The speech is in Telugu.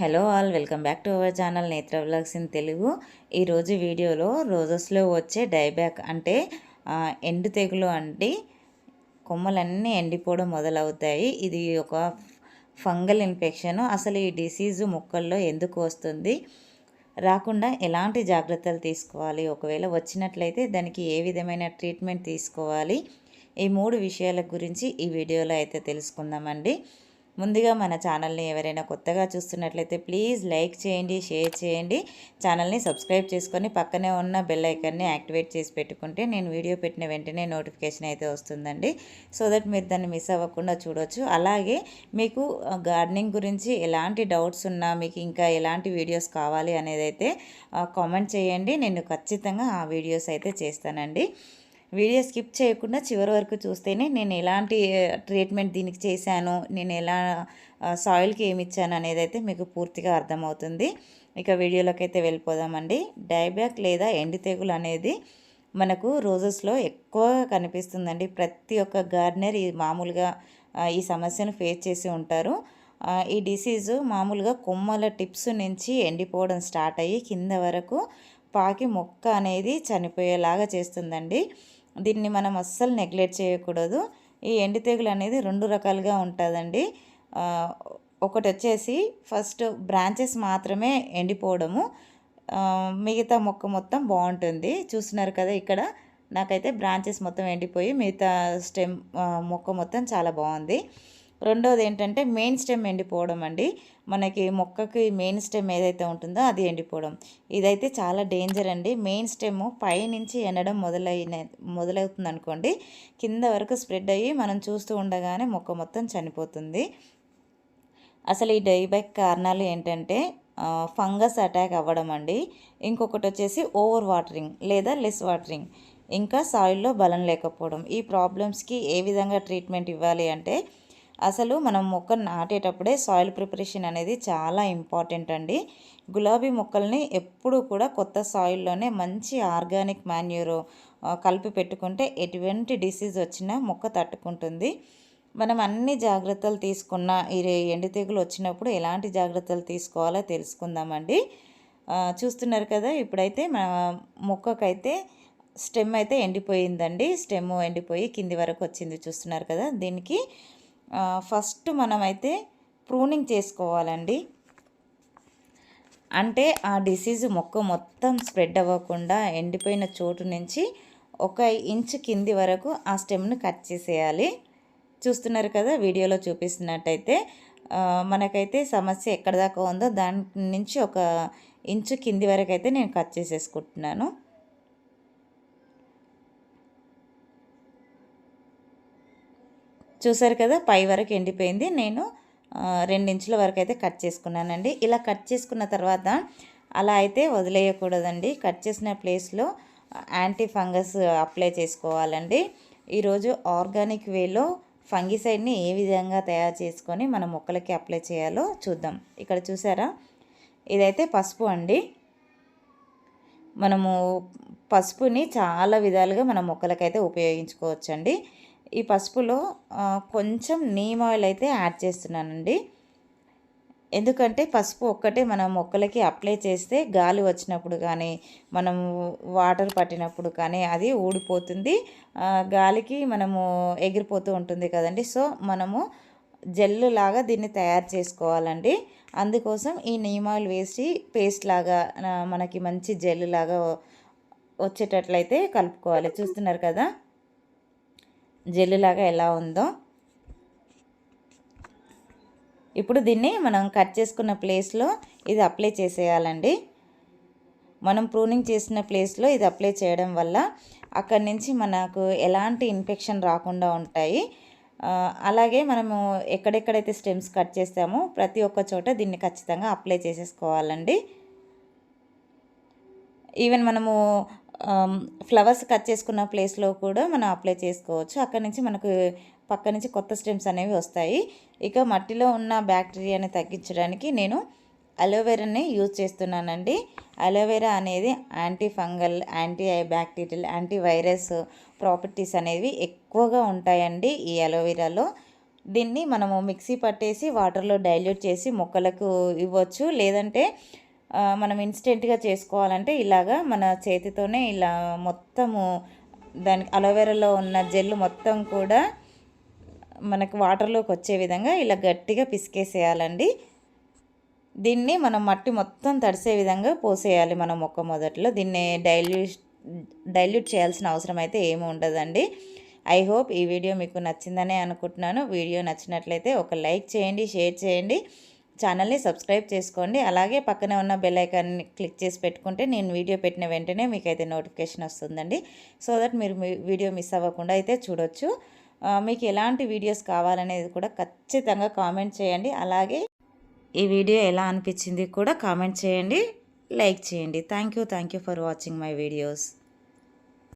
Hello all, welcome back to our channel నేత్ర వ్లాగ్స్ ఇన్ తెలుగు. ఈరోజు వీడియోలో రోజెస్లో వచ్చే డైబ్యాక్ అంటే ఎండు తెగులు అంటే కొమ్మలన్నీ ఎండిపోవడం మొదలవుతాయి. ఇది ఒక ఫంగల్ ఇన్ఫెక్షన్. అసలు ఈ డిసీజు మొక్కల్లో ఎందుకు వస్తుంది, రాకుండా ఎలాంటి జాగ్రత్తలు తీసుకోవాలి, ఒకవేళ వచ్చినట్లయితే దానికి ఏ విధమైన ట్రీట్మెంట్ తీసుకోవాలి, ఈ 3 విషయాల గురించి ఈ వీడియోలో అయితే తెలుసుకుందామండి. ముందుగా మన ఛానల్ని ఎవరైనా కొత్తగా చూస్తున్నట్లయితే ప్లీజ్ లైక్ చేయండి, షేర్ చేయండి, ఛానల్ని సబ్స్క్రైబ్ చేసుకొని పక్కనే ఉన్న బెల్ ఐకాన్ని యాక్టివేట్ చేసి పెట్టుకుంటే నేను వీడియో పెట్టిన వెంటనే నోటిఫికేషన్ అయితే వస్తుందండి. సో దట్ మీరు దాన్ని మిస్ అవ్వకుండా చూడవచ్చు. అలాగే మీకు గార్డెనింగ్ గురించి ఎలాంటి డౌట్స్ ఉన్నా, మీకు ఇంకా ఎలాంటి వీడియోస్ కావాలి అనేది అయితే కామెంట్ చేయండి. నేను ఖచ్చితంగా ఆ వీడియోస్ అయితే చేస్తానండి. వీడియో స్కిప్ చేయకుండా చివరి వరకు చూస్తేనే నేను ఎలాంటి ట్రీట్మెంట్ దీనికి చేశాను, నేను ఎలా సాయిల్కి ఏమి ఇచ్చాను అనేది అయితే మీకు పూర్తిగా అర్థమవుతుంది. ఇక వీడియోలోకి అయితే వెళ్ళిపోదామండి. డైబ్యాక్ లేదా ఎండు తెగులు అనేది మనకు రోజెస్లో ఎక్కువగా కనిపిస్తుందండి. ప్రతి ఒక్క గార్డెనర్ మామూలుగా ఈ సమస్యను ఫేస్ చేసి ఉంటారు. ఈ డిసీజు మామూలుగా కొమ్మల టిప్స్ నుంచి ఎండిపోవడం స్టార్ట్ అయ్యి కింద వరకు పాకి మొక్క అనేది చనిపోయేలాగా చేస్తుందండి. దీన్ని మనం అస్సలు నెగ్లెక్ట్ చేయకూడదు. ఈ ఎండు తెగులు అనేది 2 రకాలుగా ఉంటుందండి. ఒకటి వచ్చేసి ఫస్ట్ బ్రాంచెస్ మాత్రమే ఎండిపోవడము, మిగతా మొక్క మొత్తం బాగుంటుంది. చూస్తున్నారు కదా, ఇక్కడ నాకైతే బ్రాంచెస్ మొత్తం ఎండిపోయి మిగతా స్టెమ్ మొక్క మొత్తం చాలా బాగుంది. రెండోది ఏంటంటే మెయిన్ స్టెమ్ ఎండిపోవడం అండి. మనకి మొక్కకి మెయిన్ స్టెమ్ ఏదైతే ఉంటుందో అది ఎండిపోవడం, ఇదైతే చాలా డేంజర్ అండి. మెయిన్ స్టెమ్ పైనుంచి ఎండడం మొదలవుతుంది అనుకోండి, కింద వరకు స్ప్రెడ్ అయ్యి మనం చూస్తూ ఉండగానే మొక్క మొత్తం చనిపోతుంది. అసలు ఈ డైబ్యాక్ కారణాలు ఏంటంటే ఫంగస్ అటాక్ అవ్వడం అండి. ఇంకొకటి వచ్చేసి ఓవర్ వాటరింగ్ లేదా లెస్ వాటరింగ్, ఇంకా సాయిల్లో బలం లేకపోవడం. ఈ ప్రాబ్లమ్స్కి ఏ విధంగా ట్రీట్మెంట్ ఇవ్వాలి అంటే, అసలు మనం మొక్క నాటేటప్పుడే సాయిల్ ప్రిపరేషన్ అనేది చాలా ఇంపార్టెంట్ అండి. గులాబీ మొక్కల్ని ఎప్పుడూ కూడా కొత్త సాయిల్లోనే మంచి ఆర్గానిక్ మాన్యూర్ కలిపి పెట్టుకుంటే ఎటువంటి డిసీజ్ వచ్చినా మొక్క తట్టుకుంటుంది. మనం అన్ని జాగ్రత్తలు తీసుకున్న ఈ ఎండు తెగులు వచ్చినప్పుడు ఎలాంటి జాగ్రత్తలు తీసుకోవాలో తెలుసుకుందామండి. చూస్తున్నారు కదా, ఇప్పుడైతే మన మొక్కకైతే స్టెమ్ అయితే ఎండిపోయిందండి. స్టెమ్ ఎండిపోయి కింది వరకు వచ్చింది, చూస్తున్నారు కదా. దీనికి ఫస్ట్ మనమైతే ప్రూనింగ్ చేసుకోవాలండి. అంటే ఆ డిసీజ్ మొక్క మొత్తం స్ప్రెడ్ అవ్వకుండా ఎండిపోయిన చోటు నుంచి 1 ఇంచ్ కింది వరకు ఆ స్టెమ్ను కట్ చేసేయాలి. చూస్తున్నారు కదా, వీడియోలో చూపిస్తున్నట్టయితే మనకైతే సమస్య ఎక్కడ దాకా ఉందో దాని నుంచి 1 ఇంచ్ కింది వరకు అయితే నేను కట్ చేసేసుకుంటున్నాను. చూసారు కదా, పై వరకు ఎండిపోయింది. నేను 2 ఇంచుల వరకు అయితే కట్ చేసుకున్నానండి. ఇలా కట్ చేసుకున్న తర్వాత అలా అయితే వదిలేయకూడదండి. కట్ చేసిన ప్లేస్లో యాంటీ ఫంగస్ అప్లై చేసుకోవాలండి. ఈరోజు ఆర్గానిక్ వేలో ఫంగిసైడ్ని ఏ విధంగా తయారు చేసుకొని మన మొక్కలకి అప్లై చేయాలో చూద్దాం. ఇక్కడ చూసారా, ఇదైతే పసుపు అండి. మనము పసుపుని చాలా విధాలుగా మన మొక్కలకైతే ఉపయోగించుకోవచ్చండి. ఈ పసుపులో కొంచెం నీమ్ ఆయిల్ అయితే యాడ్ చేస్తున్నానండి. ఎందుకంటే పసుపు ఒక్కటే మన మొక్కలకి అప్లై చేస్తే గాలి వచ్చినప్పుడు కానీ, మనము వాటర్ పట్టినప్పుడు కానీ అది ఊడిపోతుంది, గాలికి మనము ఎగిరిపోతూ ఉంటుంది కదండి. సో మనము జెల్ లాగా దీన్ని తయారు చేసుకోవాలండి. అందుకోసం ఈ నీమ్ ఆయిల్ వేసి పేస్ట్ లాగా మనకి మంచి జెల్ లాగా వచ్చేటట్లయితే కలుపుకోవాలి. చూస్తున్నారు కదా జెల్ లాగా ఎలా ఉందో. ఇప్పుడు దీన్ని మనం కట్ చేసుకున్న ప్లేస్లో ఇది అప్లై చేసేయాలండి. మనం ప్రూనింగ్ చేసిన ప్లేస్లో ఇది అప్లై చేయడం వల్ల అక్కడి నుంచి మనకు ఎలాంటి ఇన్ఫెక్షన్ రాకుండా ఉంటాయి. అలాగే మనము ఎక్కడెక్కడైతే స్టెమ్స్ కట్ చేస్తామో ప్రతి ఒక్క చోట దీన్ని ఖచ్చితంగా అప్లై చేసేసుకోవాలండి. ఈవెన్ మనము ఫ్లవర్స్ కట్ చేసుకున్న ప్లేస్లో కూడా మనం అప్లై చేసుకోవచ్చు. అక్కడి నుంచి మనకు పక్క నుంచి కొత్త స్టెమ్స్ అనేవి వస్తాయి. ఇక మట్టిలో ఉన్న బ్యాక్టీరియాని తగ్గించడానికి నేను అలోవెరాని యూజ్ చేస్తున్నానండి. అలోవెరా అనేది anti fungal, anti bacterial, anti virus properties అనేవి ఎక్కువగా ఉంటాయండి ఈ అలోవెరాలో. దీన్ని మనము మిక్సీ పట్టేసి వాటర్లో డైల్యూట్ చేసి మొక్కలకు ఇవ్వచ్చు. లేదంటే మనం ఇన్స్టెంట్గా చేసుకోవాలంటే ఇలాగా మన చేతితోనే ఇలా మొత్తము దానికి అలోవెరాలో ఉన్న జెల్ మొత్తం కూడా మనకు వాటర్లోకి వచ్చే విధంగా ఇలా గట్టిగా పిసికేసేయాలండి. దీన్ని మనం మట్టి మొత్తం తడిసే విధంగా పోసేయాలి మనం మొక్క మొదట్లో. దీన్ని డైల్యూట్ చేయాల్సిన అవసరం అయితే ఏమి ఉండదండి. ఐ హోప్ ఈ వీడియో మీకు నచ్చిందనే అనుకుంటున్నాను. వీడియో నచ్చినట్లయితే ఒక లైక్ చేయండి, షేర్ చేయండి, ఛానల్ని సబ్స్క్రైబ్ చేసుకోండి. అలాగే పక్కనే ఉన్న బెల్ ఐకాన్ని క్లిక్ చేసి పెట్టుకుంటే నేను వీడియో పెట్టిన వెంటనే మీకైతే నోటిఫికేషన్ వస్తుందండి. సో దట్ మీరు వీడియో మిస్ అవ్వకుండా అయితే చూడొచ్చు. మీకు ఎలాంటి వీడియోస్ కావాలనేది కూడా ఖచ్చితంగా కామెంట్ చేయండి. అలాగే ఈ వీడియో ఎలా అనిపించింది కూడా కామెంట్ చేయండి, లైక్ చేయండి. Thank you for watching my videos.